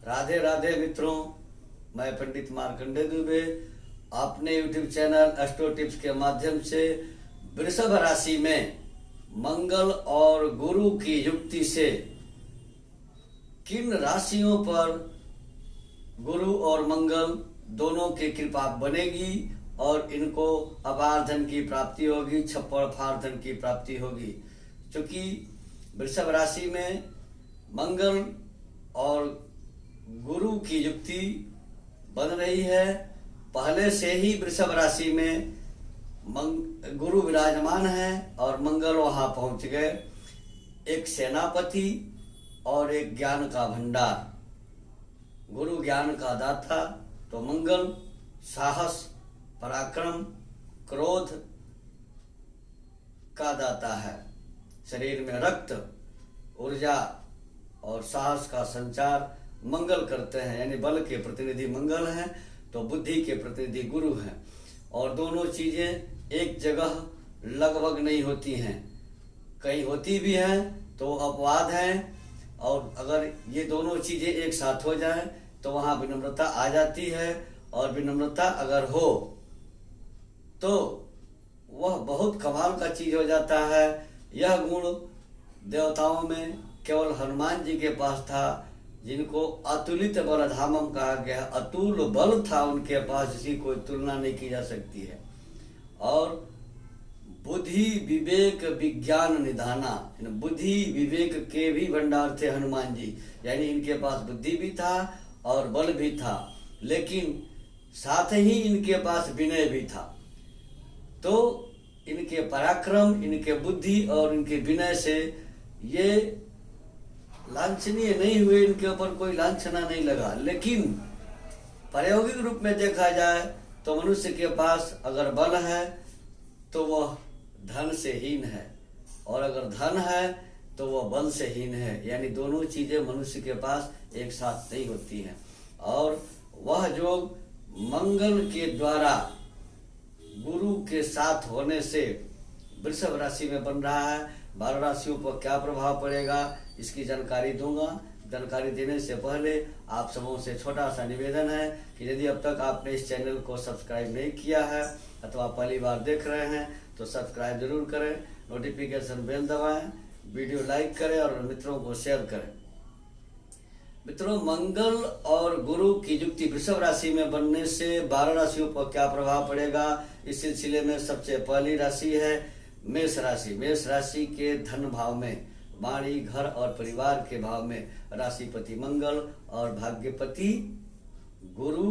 राधे राधे मित्रों, मैं पंडित मार्कंडे दुबे अपने YouTube चैनल एस्ट्रो टिप्स के माध्यम से वृषभ राशि में मंगल और गुरु की युक्ति से किन राशियों पर गुरु और मंगल दोनों की कृपा बनेगी और इनको अपार धन की प्राप्ति होगी, छप्पड़ फाड़ धन की प्राप्ति होगी। क्योंकि वृषभ राशि में मंगल और गुरु की युक्ति बन रही है। पहले से ही वृषभ राशि में गुरु विराजमान है और मंगल वहां पहुंच गए। एक सेनापति और एक ज्ञान का भंडार। गुरु ज्ञान का दाता तो मंगल साहस, पराक्रम, क्रोध का दाता है। शरीर में रक्त, ऊर्जा और साहस का संचार मंगल करते हैं, यानी बल के प्रतिनिधि मंगल हैं तो बुद्धि के प्रतिनिधि गुरु हैं। और दोनों चीजें एक जगह लगभग नहीं होती हैं, कहीं होती भी हैं तो अपवाद हैं। और अगर ये दोनों चीजें एक साथ हो जाए तो वहां विनम्रता आ जाती है, और विनम्रता अगर हो तो वह बहुत कमाल का चीज हो जाता है। यह गुण देवताओं में केवल हनुमान जी के पास था, जिनको अतुलित बलधामम कहा गया। अतुल बल था उनके पास, जिसकी कोई तुलना नहीं की जा सकती है। और बुद्धि विवेक विज्ञान निधाना, बुद्धि विवेक के भी भंडार थे हनुमान जी, यानी इनके पास बुद्धि भी था और बल भी था, लेकिन साथ ही इनके पास विनय भी था। तो इनके पराक्रम, इनके बुद्धि और इनके विनय से ये लांछनीय नहीं हुए, इनके ऊपर कोई लांछना नहीं लगा। लेकिन प्रायोगिक रूप में देखा जाए तो मनुष्य के पास अगर बल है तो वह धन से हीन है, और अगर धन है तो वह बल से हीन है। यानी दोनों चीजें मनुष्य के पास एक साथ नहीं होती हैं। और वह योग मंगल के द्वारा गुरु के साथ होने से वृषभ राशि में बन रहा है। 12 राशियों पर क्या प्रभाव पड़ेगा इसकी जानकारी दूंगा। जानकारी देने से पहले आप सबों से छोटा सा निवेदन है कि यदि अब तक आपने इस चैनल को सब्सक्राइब नहीं किया है अथवा पहली बार देख रहे हैं तो सब्सक्राइब जरूर करें, नोटिफिकेशन बेल दबाएं, वीडियो लाइक करें और मित्रों को शेयर करें। मित्रों, मंगल और गुरु की युक्ति वृषभ राशि में बनने से 12 राशियों पर क्या प्रभाव पड़ेगा, इस सिलसिले में सबसे पहली राशि है मेष राशि। मेष राशि के धन भाव में, वाणी, घर और परिवार के भाव में राशिपति मंगल और भाग्यपति गुरु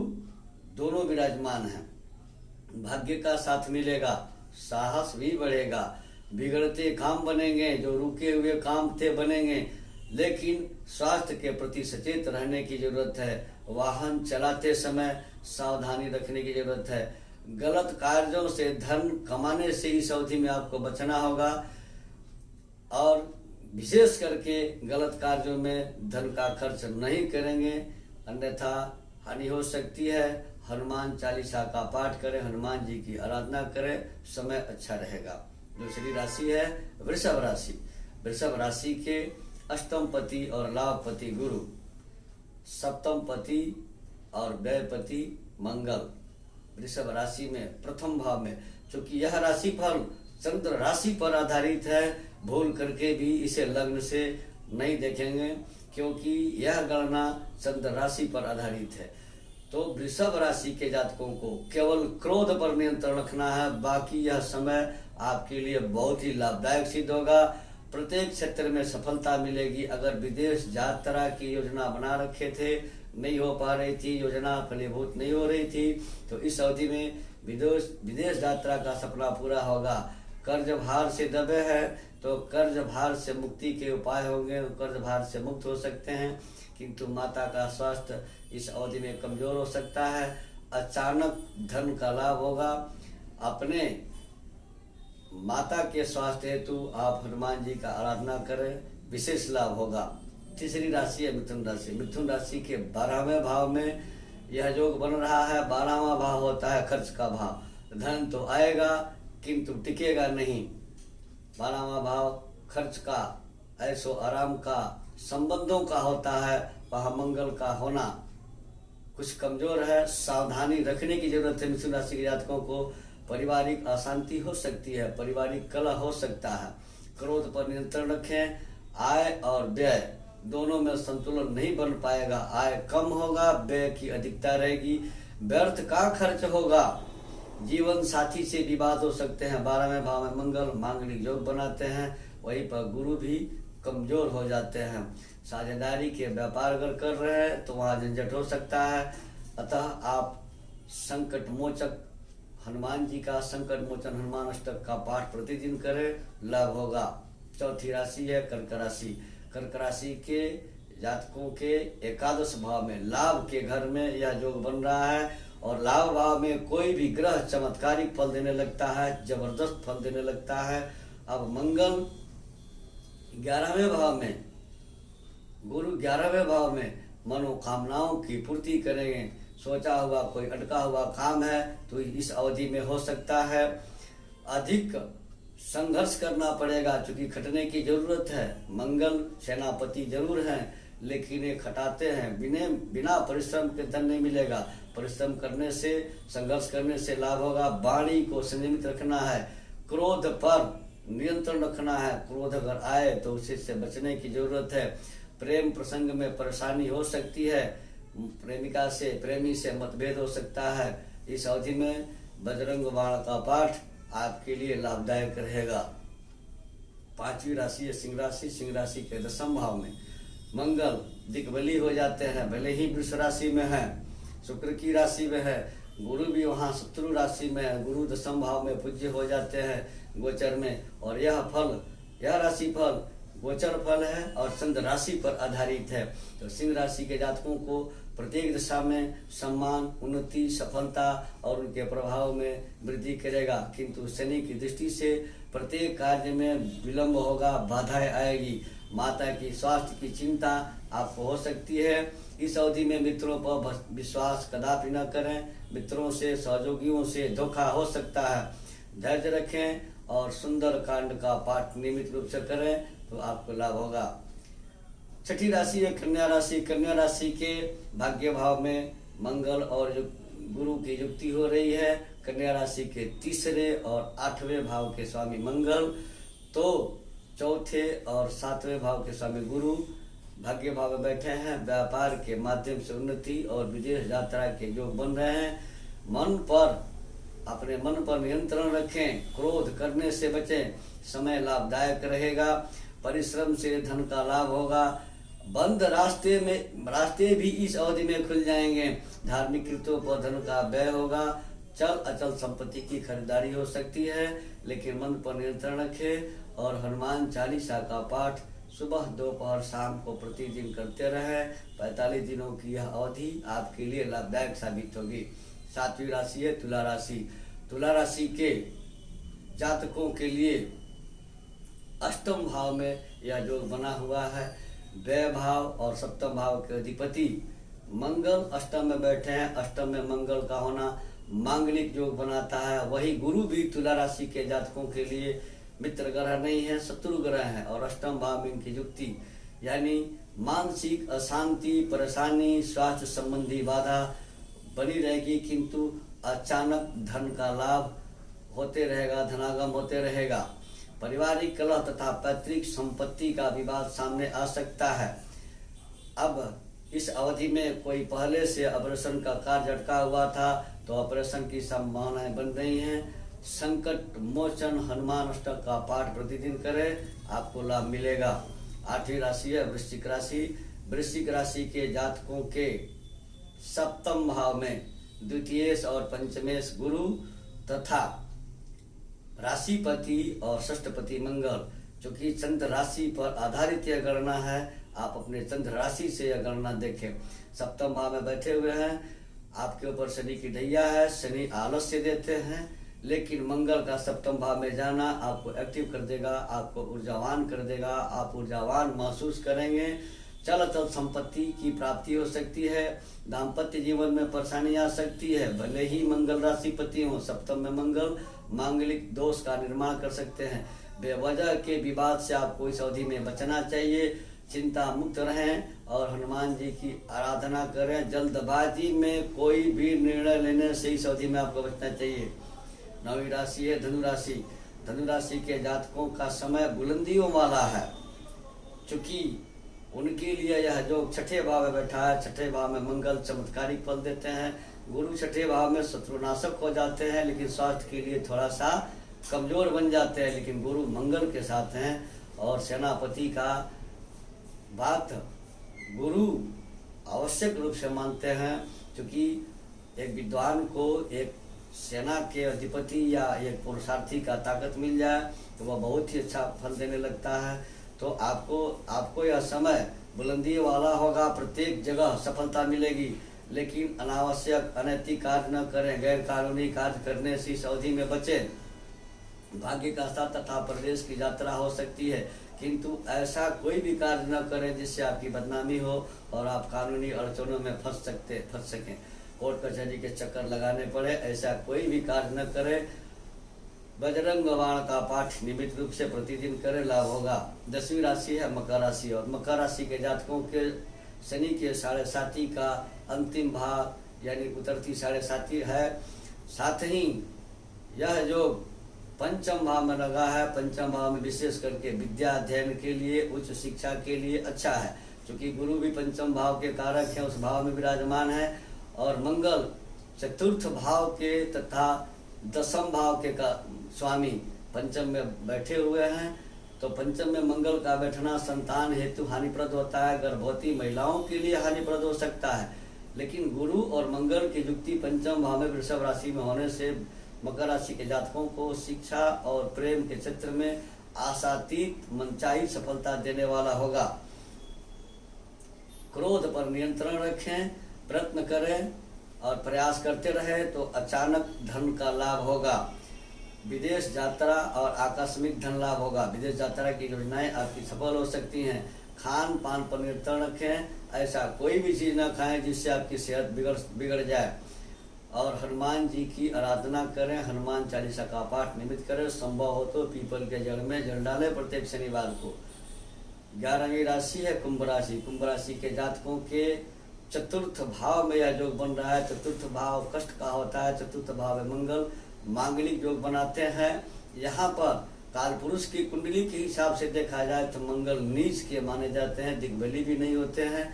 दोनों विराजमान हैं। भाग्य का साथ मिलेगा, साहस भी बढ़ेगा, बिगड़ते काम बनेंगे, जो रुके हुए काम थे बनेंगे। लेकिन स्वास्थ्य के प्रति सचेत रहने की जरूरत है। वाहन चलाते समय सावधानी रखने की जरूरत है। गलत कार्यों से धन कमाने से इस अवधि में आपको बचना होगा, और विशेष करके गलत कार्यों में धन का खर्च नहीं करेंगे, अन्यथा हानि हो सकती है। हनुमान चालीसा का पाठ करें, हनुमान जी की आराधना करें, समय अच्छा रहेगा। दूसरी राशि है वृषभ राशि। वृषभ राशि के अष्टम पति और लाभपति गुरु, सप्तम पति और व्ययपति मंगल वृषभ राशि में प्रथम भाव में। क्योंकि यह राशिफल चंद्र राशि पर आधारित है, भूल करके भी इसे लग्न से नहीं देखेंगे, क्योंकि यह गणना चंद्र राशि पर आधारित है। तो वृषभ राशि के जातकों को केवल क्रोध पर नियंत्रण रखना है, बाकी यह समय आपके लिए बहुत ही लाभदायक सिद्ध होगा। प्रत्येक क्षेत्र में सफलता मिलेगी। अगर विदेश यात्रा की योजना बना रखे थे, नहीं हो पा रही थी, योजना फलीभूत नहीं हो रही थी, तो इस अवधि में विदेश यात्रा का सपना पूरा होगा। कर्ज भार से दबे हैं तो कर्ज भार से मुक्ति के उपाय होंगे, कर्ज भार से मुक्त हो सकते हैं। किंतु माता का स्वास्थ्य इस अवधि में कमजोर हो सकता है। अचानक धन का लाभ होगा। अपने माता के स्वास्थ्य हेतु आप हनुमान जी का आराधना करें, विशेष लाभ होगा। तीसरी राशि है मिथुन राशि। मिथुन राशि के 12वें भाव में यह योग बन रहा है। 12वां भाव होता है खर्च का भाव। धन तो आएगा किंतु टिकेगा नहीं। 12वां भाव खर्च का, ऐशो आराम का, संबंधों का होता है, वह मंगल का होना कुछ कमजोर है, सावधानी रखने की जरूरत है। मिथुन राशि के जातकों को पारिवारिक अशांति हो सकती है, पारिवारिक कलह हो सकता है। क्रोध पर नियंत्रण रखें। आय और व्यय दोनों में संतुलन नहीं बन पाएगा। आय कम होगा, व्यय की अधिकता रहेगी, व्यर्थ का खर्च होगा। जीवन साथी से विवाद हो सकते हैं। 12वें भाव में मंगल मांगलिक योग बनाते हैं, वहीं पर गुरु भी कमजोर हो जाते हैं। साझेदारी के व्यापार अगर कर रहे हैं तो वहाँ झंझट हो सकता है। अतः आप संकट मोचक हनुमान जी का संकट मोचन हनुमान अष्टक का पाठ प्रतिदिन करें, लाभ होगा। चौथी राशि है कर्क राशि। कर्क राशि के जातकों के एकादश भाव में लाभ के घर में यह योग बन रहा है और लाभ भाव में कोई भी ग्रह चमत्कारिक फल देने लगता है, जबरदस्त फल देने लगता है। अब मंगल 11वें भाव में, गुरु 11वें भाव में मनोकामनाओं की पूर्ति करेंगे। सोचा हुआ कोई अटका हुआ काम है तो इस अवधि में हो सकता है। अधिक संघर्ष करना पड़ेगा क्योंकि खटने की जरूरत है। मंगल सेनापति जरूर हैं लेकिन ये खटाते हैं, बिना परिश्रम के धन नहीं मिलेगा। परिश्रम करने से, संघर्ष करने से लाभ होगा। वाणी को संयमित रखना है, क्रोध पर नियंत्रण रखना है। क्रोध अगर आए तो उसी से बचने की जरूरत है। प्रेम प्रसंग में परेशानी हो सकती है, प्रेमिका से, प्रेमी से मतभेद हो सकता है। इस अवधि में बजरंग बाण का पाठ आपके लिए लाभदायक रहेगा। 5वीं राशि है सिंह राशि। सिंह राशि के 10वें भाव में मंगल दिग्बली हो जाते हैं, भले ही वृष राशि में है, शुक्र की राशि में है। गुरु भी वहाँ शत्रु राशि में है, गुरु 10वें भाव में पूज्य हो जाते हैं गोचर में। और यह फल, यह राशि फल गोचर फल है और चंद्र राशि पर आधारित है। तो सिंह राशि के जातकों को प्रत्येक दिशा में सम्मान, उन्नति, सफलता और उनके प्रभाव में वृद्धि करेगा। किंतु शनि की दृष्टि से प्रत्येक कार्य में विलंब होगा, बाधाएं आएगी। माता की स्वास्थ्य की चिंता आपको हो सकती है। इस अवधि में मित्रों पर विश्वास कदापि न करें। मित्रों से, सहयोगियों से धोखा हो सकता है। धैर्य रखें और सुंदर कांड का पाठ नियमित रूप से करें तो आपको लाभ होगा। 6ठी राशि है कन्या राशि। कन्या राशि के भाग्य भाव में मंगल और गुरु की युक्ति हो रही है। कन्या राशि के 3रे और 8वें भाव के स्वामी मंगल, तो 4थे और 7वें भाव के स्वामी गुरु भाग्य भाव में बैठे हैं। व्यापार के माध्यम से उन्नति और विदेश यात्रा के योग बन रहे हैं। अपने मन पर नियंत्रण रखें, क्रोध करने से बचें। समय लाभदायक रहेगा, परिश्रम से धन का लाभ होगा। बंद रास्ते भी इस अवधि में खुल जाएंगे। धार्मिक कृत्यों पर धन का व्यय होगा। चल अचल संपत्ति की खरीदारी हो सकती है, लेकिन मन पर नियंत्रण रखें और हनुमान चालीसा का पाठ सुबह, दोपहर, शाम को प्रतिदिन करते रहें। 45 दिनों की यह अवधि आपके लिए लाभदायक साबित होगी। 7वीं राशि है तुला राशि। तुला राशि के जातकों के लिए 8वें भाव में यह योग बना हुआ है। व्यय भाव और 7वें भाव के अधिपति मंगल 8वें में बैठे हैं। 8वें में मंगल का होना मांगलिक योग बनाता है। वही गुरु भी तुला राशि के जातकों के लिए मित्र ग्रह नहीं है, शत्रु ग्रह है। और 8वें भाव में इनकी युक्ति यानी मानसिक अशांति, परेशानी, स्वास्थ्य संबंधी बाधा बनी रहेगी, किंतु अचानक धन का लाभ होते रहेगा, धनागम होते रहेगा। पारिवारिक कलह तथा पैतृक संपत्ति का विवाद सामने आ सकता है। अब इस अवधि में कोई पहले से ऑपरेशन का कार्य अटका हुआ था तो ऑपरेशन की संभावनाएं बन रही हैं। संकट मोचन हनुमान अष्टक का पाठ प्रतिदिन करें, आपको लाभ मिलेगा। 8वीं राशि है वृश्चिक राशि। वृश्चिक राशि के जातकों के 7वें भाव में द्वितीयेश और पंचमेश गुरु तथा राशिपति और षष्ठपति मंगल, क्योंकि चंद्र राशि पर आधारित यह गणना है, आप अपने चंद्र राशि से यह गणना देखें। 7वें भाव में बैठे हुए हैं, आपके ऊपर शनि की ढैया है। शनि आलस्य देते हैं, लेकिन मंगल का 7वें भाव में जाना आपको एक्टिव कर देगा, आपको ऊर्जावान कर देगा, आप ऊर्जावान महसूस करेंगे। चल अचल संपत्ति की प्राप्ति हो सकती है। दाम्पत्य जीवन में परेशानी आ सकती है, भले ही मंगल राशिपति हो। 7वें में मंगल मांगलिक दोष का निर्माण कर सकते हैं। बेवजह के विवाद से आपको इस अवधि में बचना चाहिए। चिंता मुक्त रहें और हनुमान जी की आराधना करें। जल्दबाजी में कोई भी निर्णय लेने से इस अवधि में आपको बचना चाहिए। 9वीं राशि है धनु राशि। धनु राशि के जातकों का समय बुलंदियों वाला है, चूंकि उनके लिए यह जो छठे भाव में बैठा है, छठे भाव में मंगल चमत्कारिक फल देते हैं। गुरु छठे भाव में शत्रुनाशक हो जाते हैं, लेकिन स्वास्थ्य के लिए थोड़ा सा कमजोर बन जाते हैं, लेकिन गुरु मंगल के साथ हैं। और सेनापति का बात गुरु आवश्यक रूप से मानते हैं, क्योंकि एक विद्वान को एक सेना के अधिपति या एक पुरुषार्थी का ताकत मिल जाए तो वह बहुत ही अच्छा फल देने लगता है। तो आपको यह समय बुलंदी वाला होगा, प्रत्येक जगह सफलता मिलेगी, लेकिन अनावश्यक अनैतिक कार्य न करें, गैर कानूनी कार्य करने से इस अवधि में बचें। भाग्य का साथ तथा प्रदेश की यात्रा हो सकती है, किंतु ऐसा कोई भी कार्य न करें जिससे आपकी बदनामी हो और आप कानूनी अड़चनों में फंस सकें, कोर्ट कचहरी के चक्कर लगाने पड़े, ऐसा कोई भी कार्य न करें। बजरंग बाण का पाठ नियमित रूप से प्रतिदिन करें, लाभ होगा। 10वीं राशि है मकर राशि, और मकर राशि के जातकों के शनि के 7.5 का अंतिम भाव यानी उतरती 7.5 है। साथ ही यह जो पंचम भाव में लगा है, पंचम भाव में विशेष करके विद्या अध्ययन के लिए, उच्च शिक्षा के लिए अच्छा है, क्योंकि गुरु भी पंचम भाव के कारक हैं, उस भाव में विराजमान है। और मंगल चतुर्थ भाव के तथा 10म भाव के का स्वामी पंचम में बैठे हुए हैं। तो पंचम में मंगल का बैठना संतान हेतु हानिप्रद होता है, गर्भवती महिलाओं के लिए हानिप्रद हो सकता है। लेकिन गुरु और मंगल की युक्ति पंचम भाव में वृषभ राशि में होने से मकर राशि के जातकों को शिक्षा और प्रेम के क्षेत्र में आशातीत मनचाही सफलता देने वाला होगा। क्रोध पर नियंत्रण रखें, प्रयत्न करें और प्रयास करते रहे तो अचानक धन का लाभ होगा। विदेश यात्रा और आकस्मिक धन लाभ होगा। विदेश यात्रा की योजनाएं आपकी सफल हो सकती हैं। खान पान पर नियंत्रण रखें, ऐसा कोई भी चीज़ न खाएं जिससे आपकी सेहत बिगड़ जाए। और हनुमान जी की आराधना करें, हनुमान चालीसा का पाठ नियमित करें, संभव हो तो पीपल के जड़ में जल डालें प्रत्येक शनिवार को। 11वीं राशि है कुंभ राशि। कुंभ राशि के जातकों के चतुर्थ भाव में यह योग बन रहा है। चतुर्थ भाव कष्ट का होता है, चतुर्थ भाव में मंगल मांगलिक योग बनाते हैं। यहाँ पर काल पुरुष की कुंडली के हिसाब से देखा जाए तो मंगल नीच के माने जाते हैं, दिग्बली भी नहीं होते हैं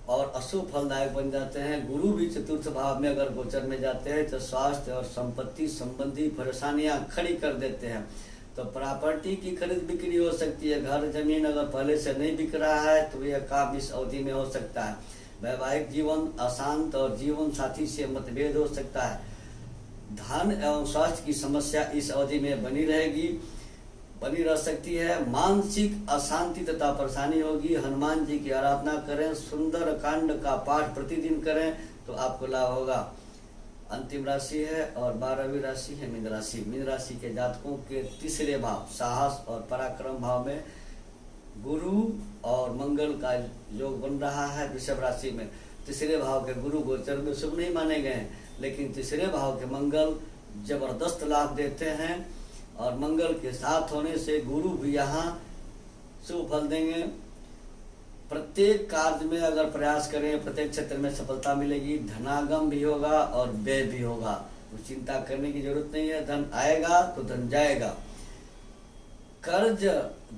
और अशुभ फलदायक बन जाते हैं। गुरु भी चतुर्थ भाव में अगर गोचर में जाते हैं तो स्वास्थ्य और संपत्ति संबंधी परेशानियां खड़ी कर देते हैं। तो प्रॉपर्टी की खरीद बिक्री हो सकती है। घर जमीन अगर पहले से नहीं बिक रहा है तो यह काम इस अवधि में हो सकता है। वैवाहिक जीवन अशांत और जीवन साथी से मतभेद हो सकता है। धन एवं स्वास्थ्य की समस्या इस अवधि में बनी रह सकती है। मानसिक अशांति तथा परेशानी होगी। हनुमान जी की आराधना करें, सुंदर कांड का पाठ प्रतिदिन करें तो आपको लाभ होगा। अंतिम राशि है और 12वीं राशि है मीन राशि। मीन राशि के जातकों के तीसरे भाव साहस और पराक्रम भाव में गुरु और मंगल का योग बन रहा है। वृषभ राशि में तीसरे भाव के गुरु गोचर में शुभ नहीं माने गए हैं, लेकिन तीसरे भाव के मंगल जबरदस्त लाभ देते हैं और मंगल के साथ होने से गुरु भी यहाँ शुभ फल देंगे। प्रत्येक कार्य में अगर प्रयास करें प्रत्येक क्षेत्र में सफलता मिलेगी। धनागम भी होगा और व्यय भी होगा, तो चिंता करने की जरूरत नहीं है। धन आएगा तो धन जाएगा। कर्ज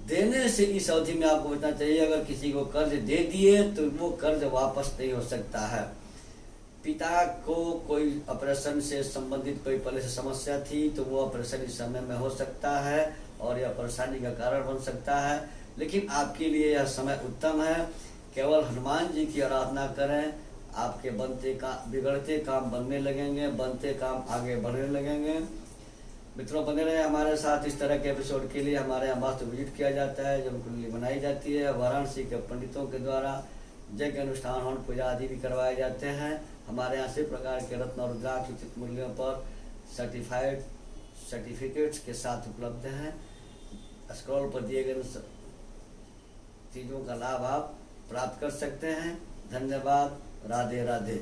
देने से इस अवधि में आपको बचना चाहिए। अगर किसी को कर्ज दे दिए तो वो कर्ज वापस नहीं हो सकता है। पिता को कोई ऑपरेशन से संबंधित कोई पहले से समस्या थी तो वो ऑपरेशन इस समय में हो सकता है और यह परेशानी का कारण बन सकता है, लेकिन आपके लिए यह समय उत्तम है। केवल हनुमान जी की आराधना करें, आपके बिगड़ते काम बनने लगेंगे, बनते काम आगे बढ़ने लगेंगे। मित्रों, बने रहे हमारे साथ। इस तरह के एपिसोड के लिए हमारे यहाँ वास्तु विजिट किया जाता है, जब कुंडली बनाई जाती है। वाराणसी के पंडितों के द्वारा यज्ञ अनुष्ठान हवन पूजा आदि भी करवाए जाते हैं। हमारे यहाँ सभी प्रकार के रत्न और रुद्राक्ष उचित मूल्यों पर सर्टिफिकेट्स के साथ उपलब्ध हैं। स्क्रॉल पर दिए गए चीज़ों का लाभ आप प्राप्त कर सकते हैं। धन्यवाद। राधे राधे।